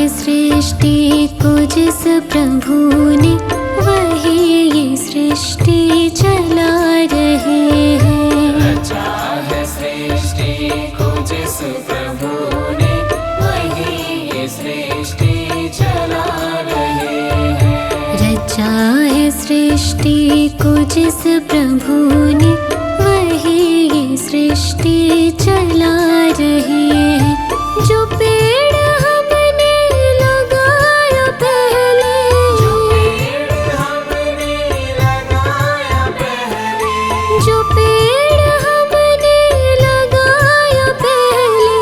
सृष्टि को जिस प्रभु ने, वही ये सृष्टि चला रहे हैं। रचा है सृष्टि को जिस प्रभु ने, वही ये सृष्टि चला रहे हैं। रचा है सृष्टि को जिस प्रभु ने, वही ये सृष्टि चला रहे हैं। जो पेड़ हमने लगाया पहले, जो पेड़ हमने लगाया पहले, जो पेड़ हमने लगाया पहले,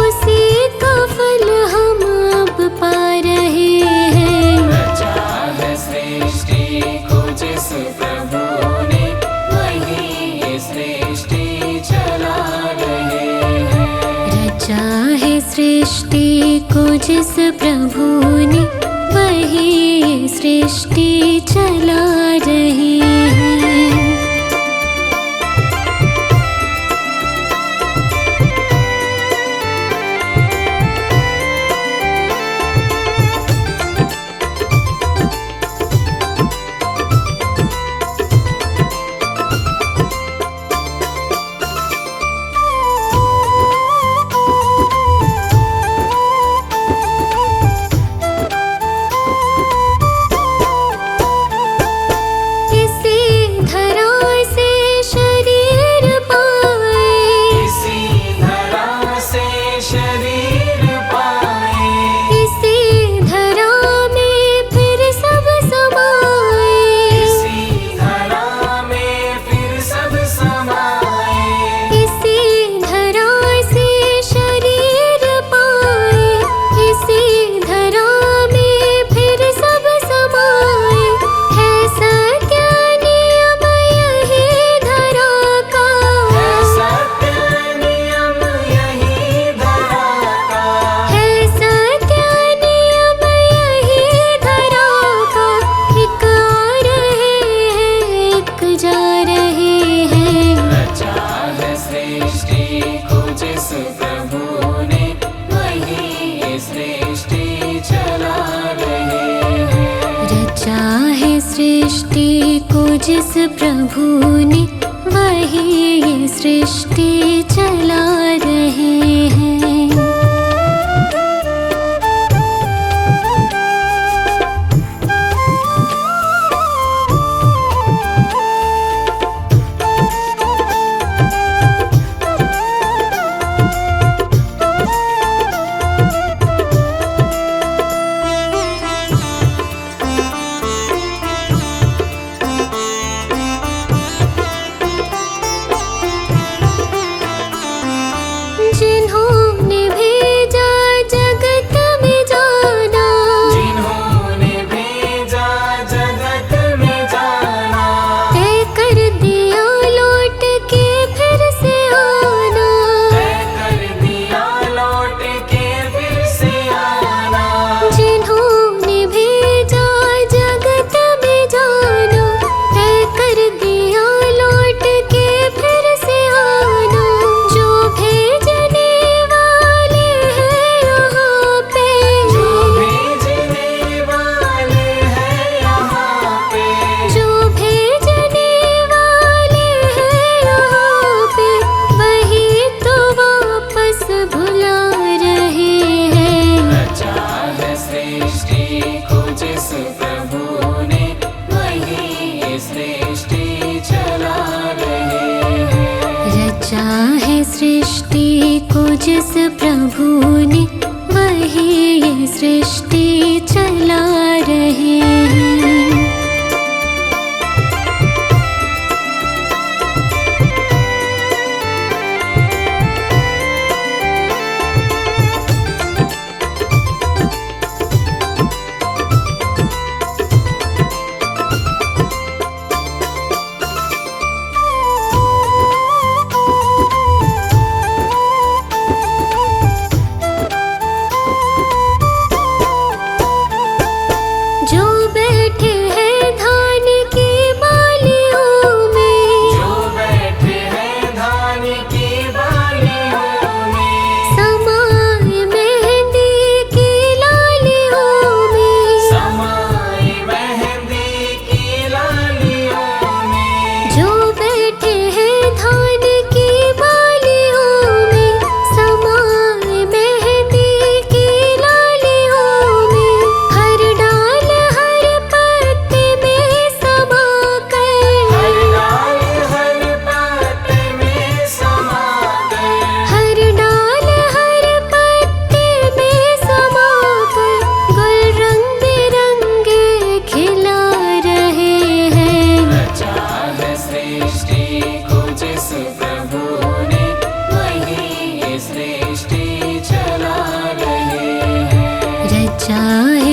उसी का फल हम अब पा रहे हैं। रचा है सृष्टि को जिस प्रभु ने, वही ये सृष्टि चला रहे हैं। रचा है सृष्टि को जिस प्रभु ने, वही ये सृष्टि चला रहे हैं। इसी धरा से शरीर पाए, इसी धरा से शरीर पाए, इसी धरा में फिर सब समाए। इसी धरा में फिर सब समाए। इसी धरा से शरीर पाए, इसी धरा में फिर सब समाए। है सत्य नियम यही धरा का, है सत्य नियम यही धरा का, है सत्य नियम यही धरा का। एक आ रहे हैं, एक जा रहे हैं। रचा है सृष्टि को जिस प्रभु ने, वही ये सृष्टि चला रहे हैं। रचा है सृष्टि को जिस प्रभु ने, वही ये सृष्टि चला रहे हैं। जिन्होंने भेजा जगत में जाना, जिन्होंने भेजा जगत में जाना, तय कर दिया लौट के फिर से आना। तय कर दिया लौट के फिर से आना। जिन्होंने भेजा जगत में जाना, तय कर दिया लौट के फिर से आना। जो भेजने वाले हैं यहाँ पे, जो भेजने वाले हैं यहाँ पे, जो भेजने वाले हैं यहाँ पे, वही तो वापस भुला रहे हैं। रचा है सृष्टि को जिस प्रभु ने, वही ये सृष्टि चला रहे हैं। रचा है सृष्टि को जिस प्रभु ने, वही ये सृष्टि चला रहे हैं।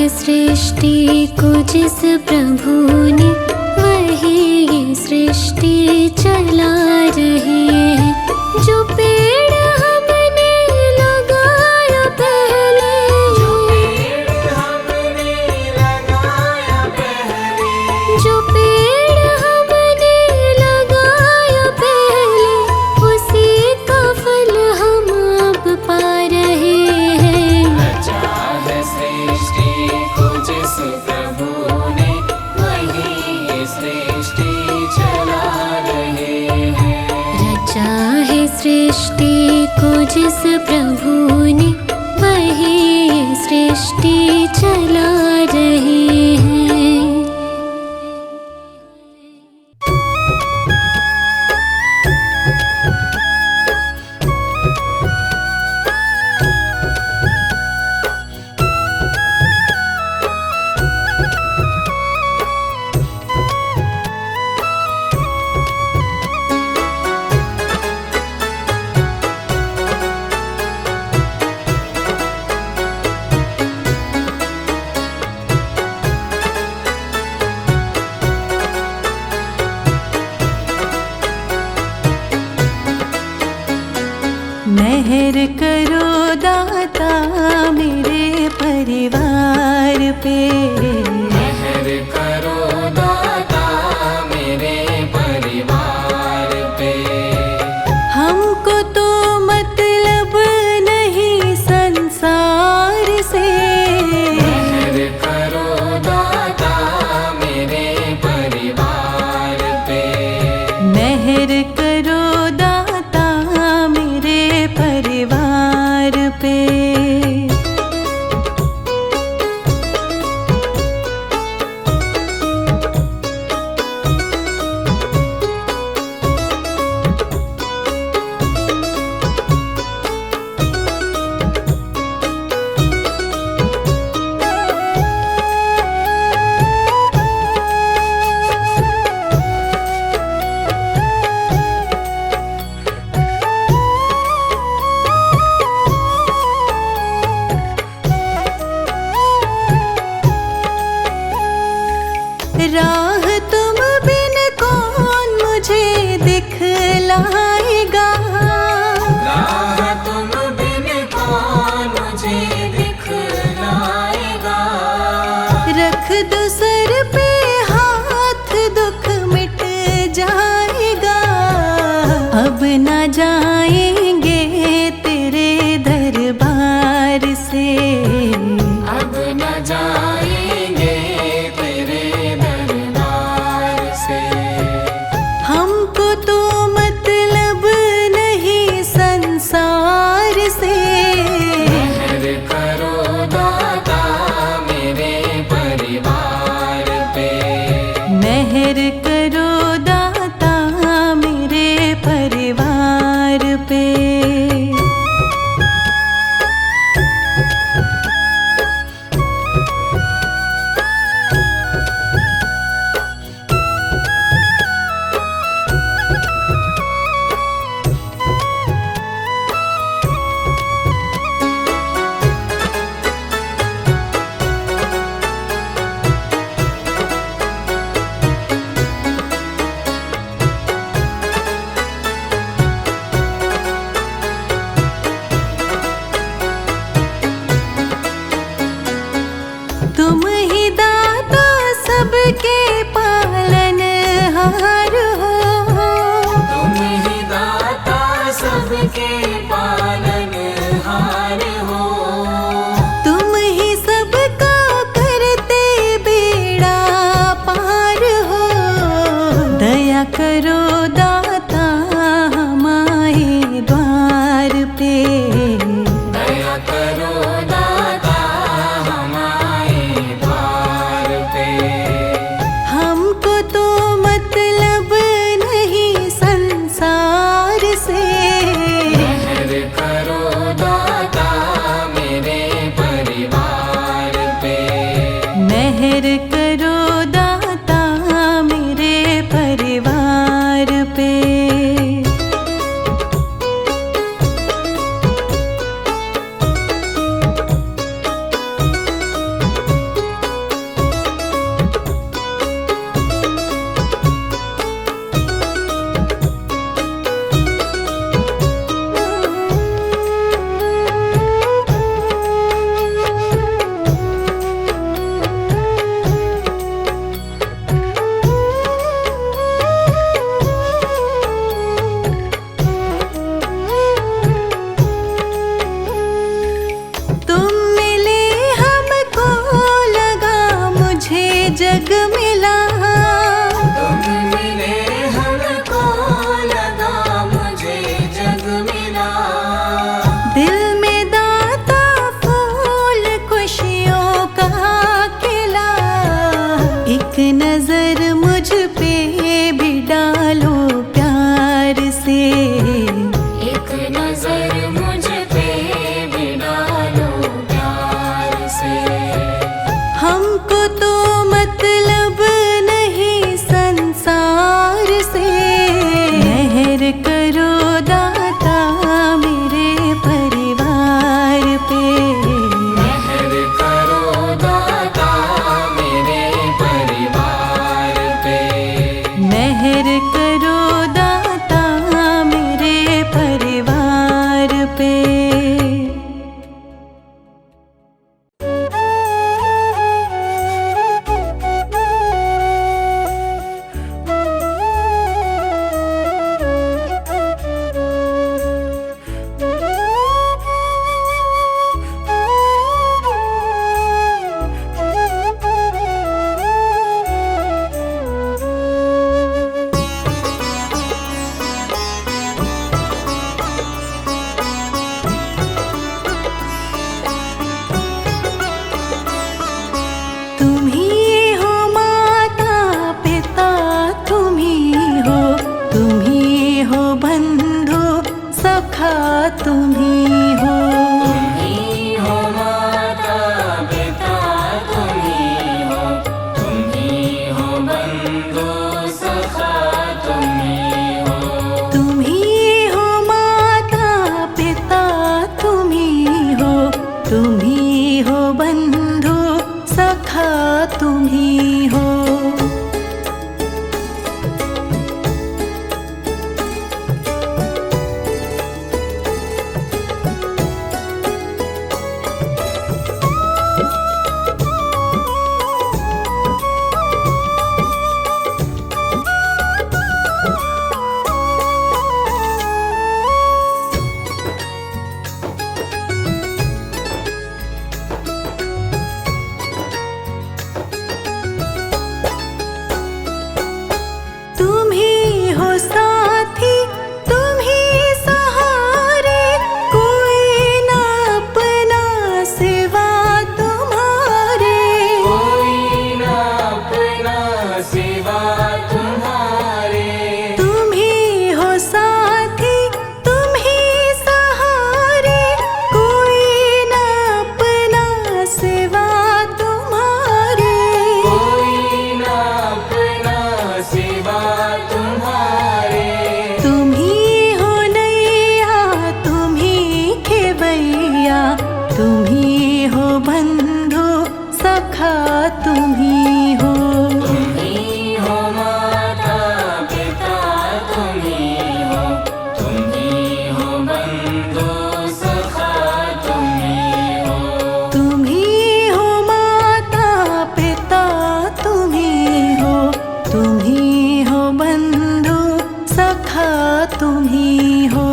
है सृष्टि को जिस प्रभु ने, वही ये सृष्टि चला रहे हैं। जो पेड़ हमने लगाया पहले, जो पेड़ हमने लगाया पहले, जो पेड़ हमने लगाया पहले, उसी का फल हम अब पा रहे हैं। रचा है सृष्टि को जिस प्रभु ने, वही ये सृष्टि चला रहे हैं। रचा है सृष्टि को जिस प्रभु ने, वही ये सृष्टि चला रहे हैं। मेहर करो दाता मेरे परिवार पे, मेहर करो दाता मेरे परिवार पे। हमको तो मतलब नहीं संसार से। मेहर करो दाता मेरे परिवार पे। मेहर करो दाता मेरे परिवार पे। राह तुम बिन कौन मुझे दिखलाएगा। राह तुम बिन कौन मुझे दिखलाएगा। रख दो सर पे हाथ दुख मिट जाएगा। अब न जाएंगे तेरे दरबार से। अब न जाएंगे तेरे दरबार से। हमको तो मतलब नहीं संसार से। मेहर करो दाता मेरे परिवार पे। मेहर करो दाता मेरे परिवार पे। तुम ही दाता सबके पालनहार हो। तुम ही दाता सबके पालनहार हो। तुम ही सबका करते बेड़ा पार हो। दया करो दाता हमारे द्वार पे। दया करो दाता हमारे द्वार पे। हमको तो मतलब नहीं संसार से। मेहर करो दाता मेरे परिवार पे। मेहर करो दाता मेरे परिवार पे। सखा तुम्ही हो। तुम्ही हो माता पिता तुम्ही हो, तुम्ही हो बंधु सखा तुम्ही हो। तुम्ही हो माता पिता तुम्ही हो, तुम्ही हो बंधु सखा तुम्ही हो।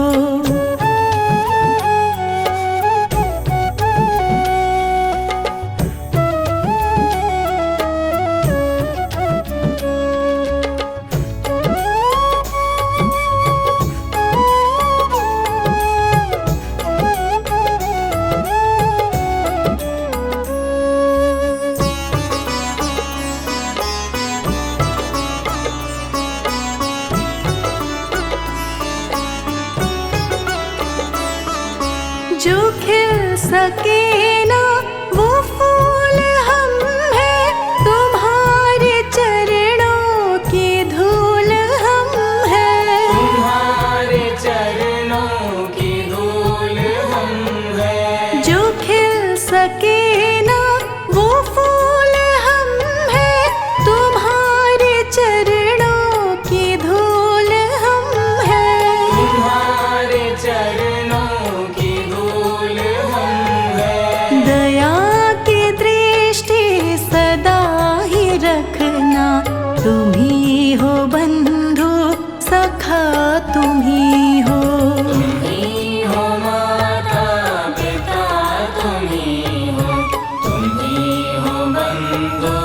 जो खिल सके ना वो फूल हम हैं, तुम्हारे चरणों की धूल हम हैं। तुम्हारे चरणों की धूल हम हैं। जो खिल सके ना वो फूल हम हैं, तुम्हारे चरणों की धूल हम हैं। तुम्हारे चरणों की धूल हम हैं। दया की दृष्टि सदा ही रखना, तुम्ही हो बंधु सखा तुम्ही हो। तुम्ही हो माता पिता तुम्ही हो, तुम्ही हो बंधु